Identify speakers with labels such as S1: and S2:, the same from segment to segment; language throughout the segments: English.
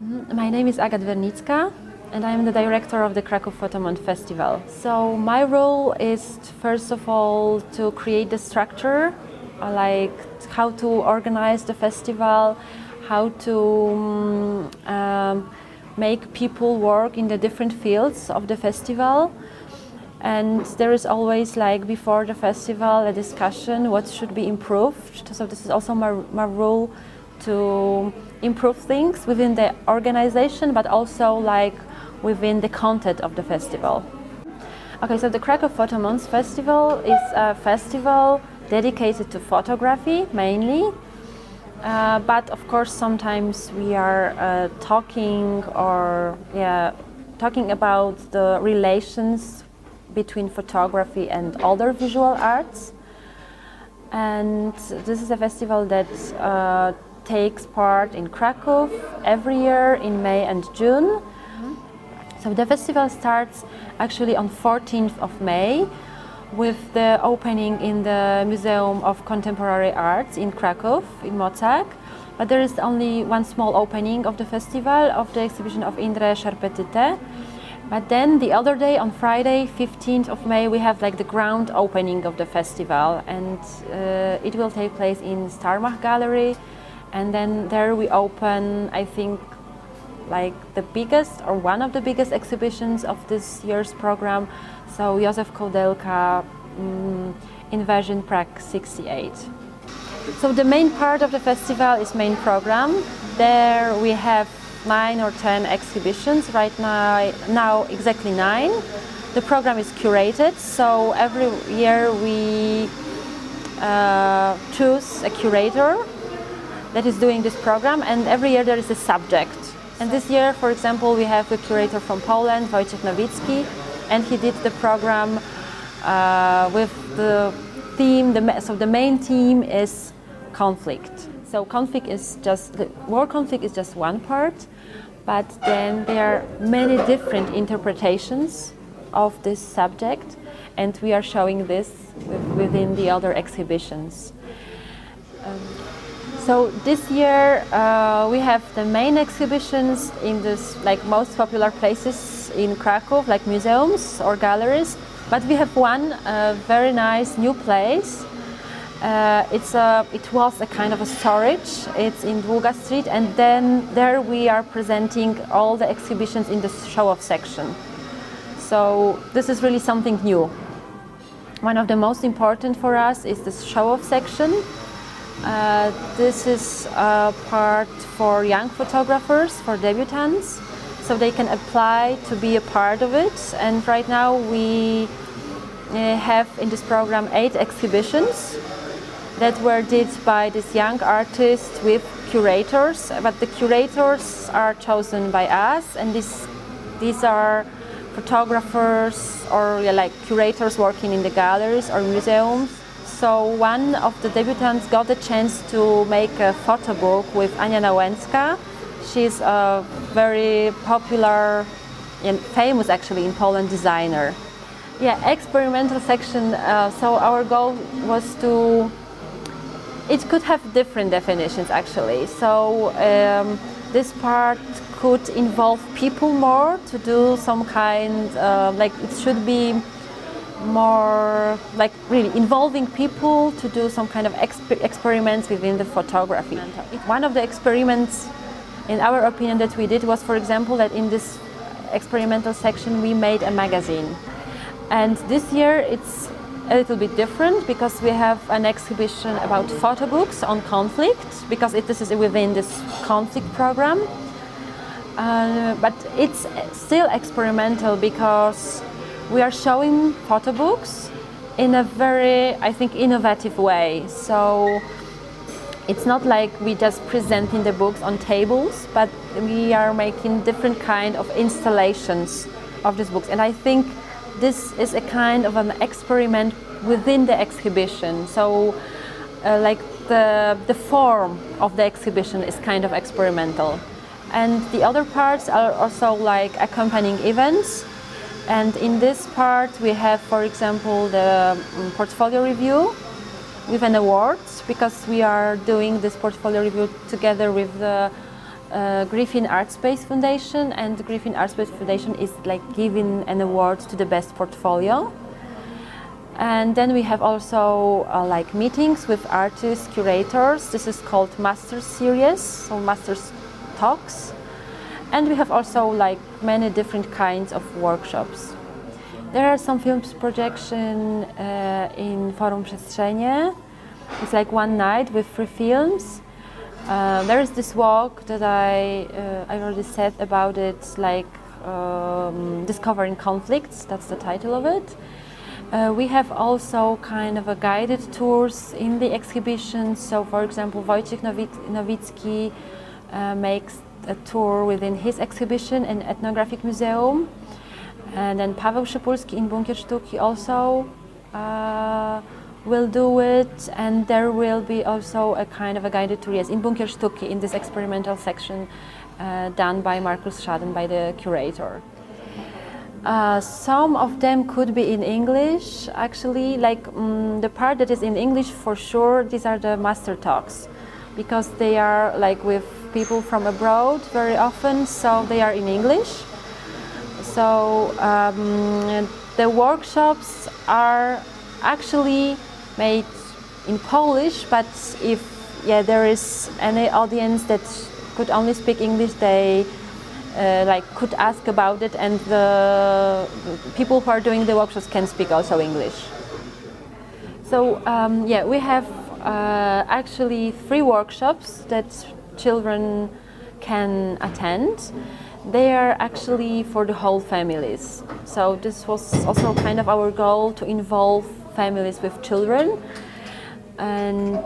S1: My name is Aga Dwernicka and I am the director of the Kraków Photomonth Festival. So my role is first of all to create the structure, like how to organize the festival, how to make people work in the different fields of the festival. And there is always, like before the festival, a discussion what should be improved. So this is also my role to improve things within the organization, but also like within the content of the festival. Okay, so the Kraków Photomonth Festival is a festival dedicated to photography mainly, but of course sometimes we are talking about the relations between photography and other visual arts. And this is a festival that takes part in Kraków every year in May and June. So the festival starts actually on 14th of May with the opening in the Museum of Contemporary Arts in Kraków, in Mocak. But there is only one small opening of the festival, of the exhibition of Indre Sherpetyte. But then the other day, on Friday, 15th of May, we have like the ground opening of the festival, and it will take place in Starmach Gallery. And then there we open, I think, like the biggest or one of the biggest exhibitions of this year's program. So Józef Koudelka, Invasion Prague 68. So the main part of the festival is main program. There we have 9 or 10 exhibitions, right now exactly 9. The program is curated, so every year we choose a curator that is doing this program, and every year there is a subject. And this year, for example, we have a curator from Poland, Wojciech Nowicki, and he did the program with the theme, so the main theme is conflict. So war conflict is just one part, but then there are many different interpretations of this subject, and we are showing this within the other exhibitions. So this year we have the main exhibitions in this like most popular places in Kraków, like museums or galleries, but we have one very nice new place. It was a kind of a storage. It's in Długa Street, and then there we are presenting all the exhibitions in the show-off section. So this is really something new. One of the most important for us is the show-off section. This is a part for young photographers, for debutants, so they can apply to be a part of it. And right now we have in this program 8 exhibitions that were did by this young artist with curators, but the curators are chosen by us, and these are photographers or like curators working in the galleries or museums. So one of the debutants got the chance to make a photo book with Ania Nałęcka. She's a very popular and famous actually in Poland designer. Yeah, experimental section, so our goal was to, it could have different definitions actually. So this part could involve people more to do some kind, like it should be more like really involving people to do some kind of experiments within the photography. One of the experiments, in our opinion, that we did was, for example, that in this experimental section we made a magazine. And this year it's a little bit different because we have an exhibition about photo books on conflict, because this is within this conflict program. But it's still experimental because we are showing photo books in a very, I think, innovative way. So it's not like we just presenting the books on tables, but we are making different kind of installations of these books. And I think this is a kind of an experiment within the exhibition. So like the form of the exhibition is kind of experimental. And the other parts are also like accompanying events. And in this part we have, for example, the portfolio review with an award, because we are doing this portfolio review together with the Griffin Art Space Foundation, and the Griffin Art Space Foundation is like giving an award to the best portfolio. And then we have also like meetings with artists, curators. This is called Masters Series, so Masters Talks. And we have also like many different kinds of workshops. There are some films projection in Forum Przestrzenie. It's like one night with 3 films. There is this walk that I already said about it, like Discovering Conflicts, that's the title of it. We have also kind of a guided tours in the exhibition. So for example, Wojciech Nowicki makes a tour within his exhibition in Ethnographic Museum. And then Paweł Szypulski in Bunkier Sztuki also will do it, and there will be also a kind of a guided tour, yes, in Bunkier Sztuki, in this experimental section done by Markus Schaden, by the curator. Some of them could be in English, actually, like the part that is in English for sure, these are the master talks, because they are like with people from abroad very often, so they are in English. So the workshops are actually made in Polish, but if there is any audience that could only speak English, they like could ask about it, and the people who are doing the workshops can speak also English. So we have actually 3 workshops that children can attend. They are actually for the whole families. So this was also kind of our goal, to involve families with children. And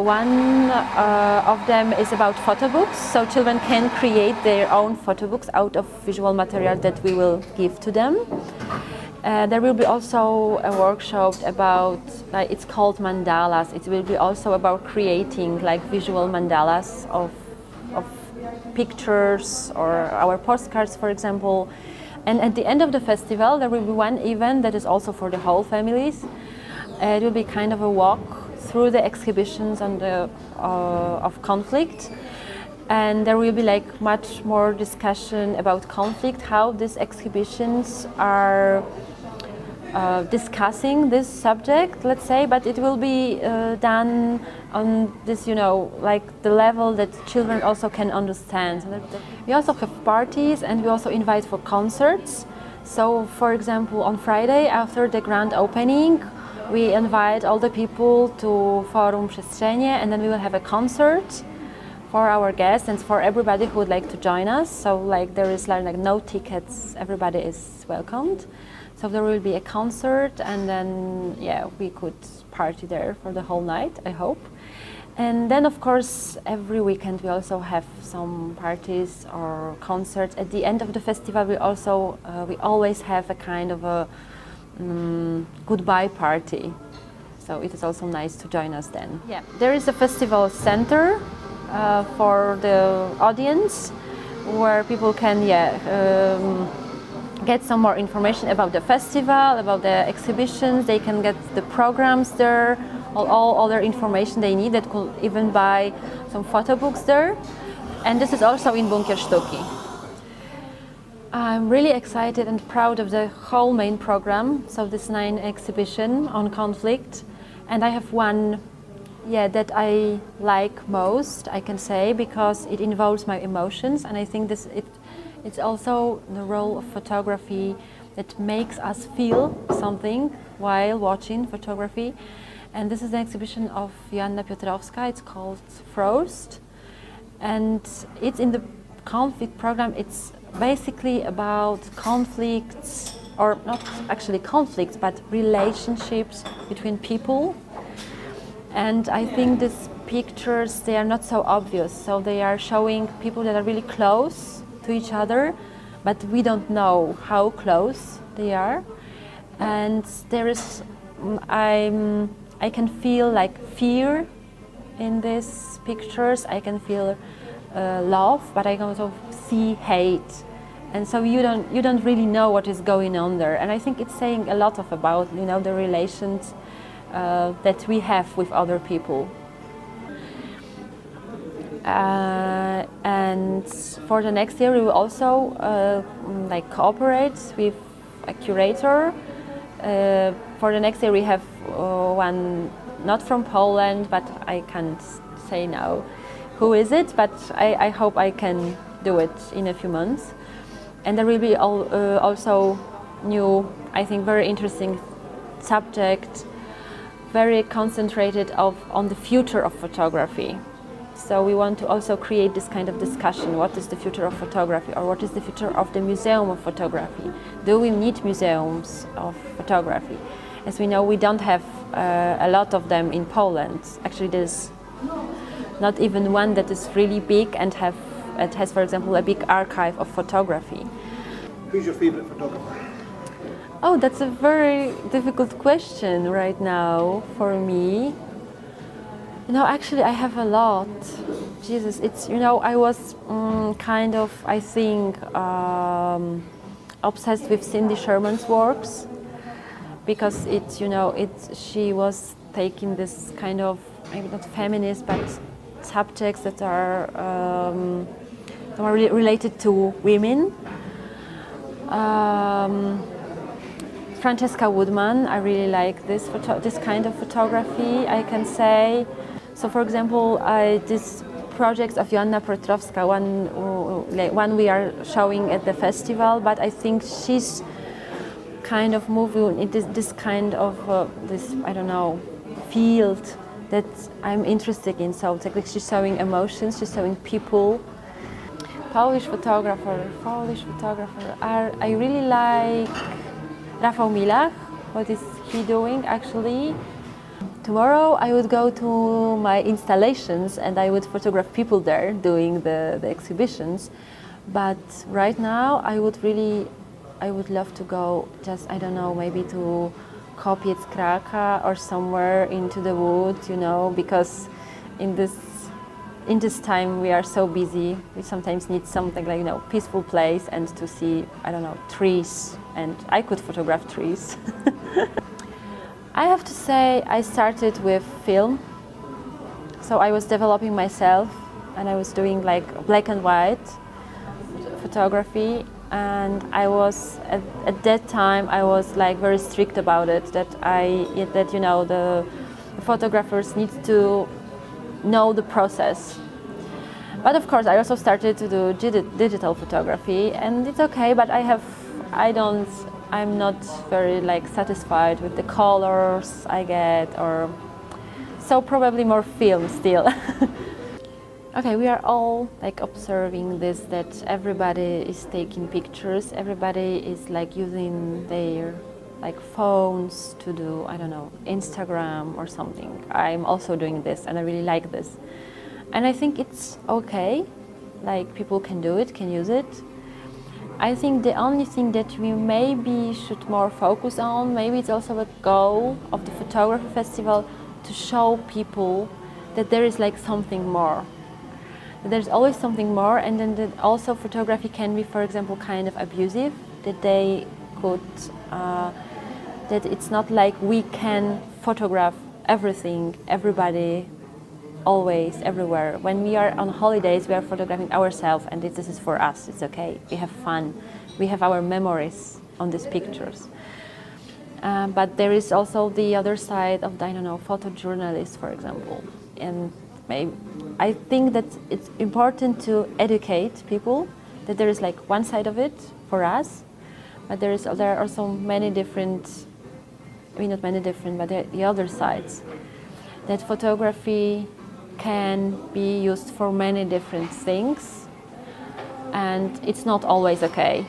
S1: one of them is about photo books. So children can create their own photo books out of visual material that we will give to them. There will be also a workshop about, it's called mandalas. It will be also about creating like visual mandalas of pictures or our postcards, for example. And at the end of the festival, there will be one event that is also for the whole families. It will be kind of a walk through the exhibitions on the of conflict, and there will be like much more discussion about conflict, how these exhibitions are discussing this subject, let's say, but it will be done on this, like the level that children also can understand. We also have parties, and we also invite for concerts. So, for example, on Friday after the grand opening, we invite all the people to Forum Przestrzenie, and then we will have a concert for our guests and for everybody who would like to join us. So, like there is like no tickets; everybody is welcomed. So there will be a concert, and then we could party there for the whole night, I hope. And then of course every weekend we also have some parties or concerts. At the end of the festival we always have a kind of a goodbye party. So it is also nice to join us then. Yeah, there is a festival center for the audience where people can get some more information about the festival, about the exhibitions. They can get the programs there, all other information they need. That could even buy some photo books there. And this is also in Bunkier Sztuki. I'm really excited and proud of the whole main program, so this 9 exhibition on conflict. And I have one that I like most, I can say, because it involves my emotions, and I think it's also the role of photography that makes us feel something while watching photography. And this is an exhibition of Joanna Piotrowska. It's called Frost, and it's in the conflict program. It's basically about conflicts, or not actually conflicts, but relationships between people. And I think these pictures, they are not so obvious, so they are showing people that are really close to each other, but we don't know how close they are. And there is, I can feel like fear in these pictures. I can feel love, but I can also see hate. And so you don't really know what is going on there. And I think it's saying a lot about the relations that we have with other people. And for the next year, we will also cooperate with a curator. For the next year, we have one not from Poland, but I can't say now who is it, but I hope I can do it in a few months. And there will be also new, I think, very interesting subject, very concentrated on the future of photography. So we want to also create this kind of discussion. What is the future of photography, or what is the future of the museum of photography? Do we need museums of photography? As we know, we don't have a lot of them in Poland. Actually, there's not even one that is really big and it has, for example, a big archive of photography.
S2: Who's your favorite photographer?
S1: Oh, that's a very difficult question right now for me. Actually, I have a lot. Jesus, it's, I was kind of, I think, obsessed with Cindy Sherman's works, because she was taking this kind of, maybe not feminist, but subjects that are related to women. Francesca Woodman, I really like this kind of photography, I can say. So, for example, this project of Joanna Piotrowska, one we are showing at the festival, but I think she's kind of moving into this kind of field that I'm interested in. So it's like she's showing emotions, she's showing people. Polish photographer. I really like Rafał Milach. What is he doing actually? Tomorrow I would go to my installations and I would photograph people there doing the exhibitions. But right now I would love to go just, I don't know, maybe to Kopiec Kraka or somewhere into the woods, because in this time we are so busy. We sometimes need something like, peaceful place and to see, I don't know, trees, and I could photograph trees. I have to say I started with film. So I was developing myself and I was doing like black and white photography, and I was at that time I was like very strict about it, that the photographers need to know the process. But of course I also started to do digital photography, and it's okay, but I'm not very satisfied with the colors I get, so probably more film still. Okay, we are all observing this, that everybody is taking pictures, everybody is using their phones to do, I don't know, Instagram or something. I'm also doing this and I really like this. And I think it's okay, people can do it, can use it. I think the only thing that we maybe should more focus on, maybe it's also a goal of the photography festival, to show people that there is something more. There's always something more, and then that also photography can be, for example, kind of abusive, that they could, that it's not like we can photograph everything, everybody, always, everywhere. When we are on holidays, we are photographing ourselves, and this is for us, it's okay, we have fun, we have our memories on these pictures. But there is also the other side of, I don't know, photojournalists, for example. And I think that it's important to educate people that there is one side of it for us, but there are also many different, not many different, but the other sides. That photography can be used for many different things, and it's not always okay.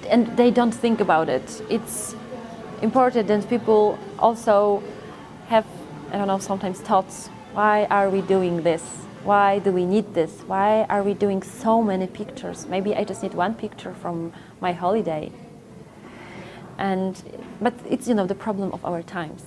S1: And they don't think about it. It's important that people also have, I don't know, sometimes thoughts. Why are we doing this? Why do we need this? Why are we doing so many pictures? Maybe I just need one picture from my holiday. But it's, the problem of our times.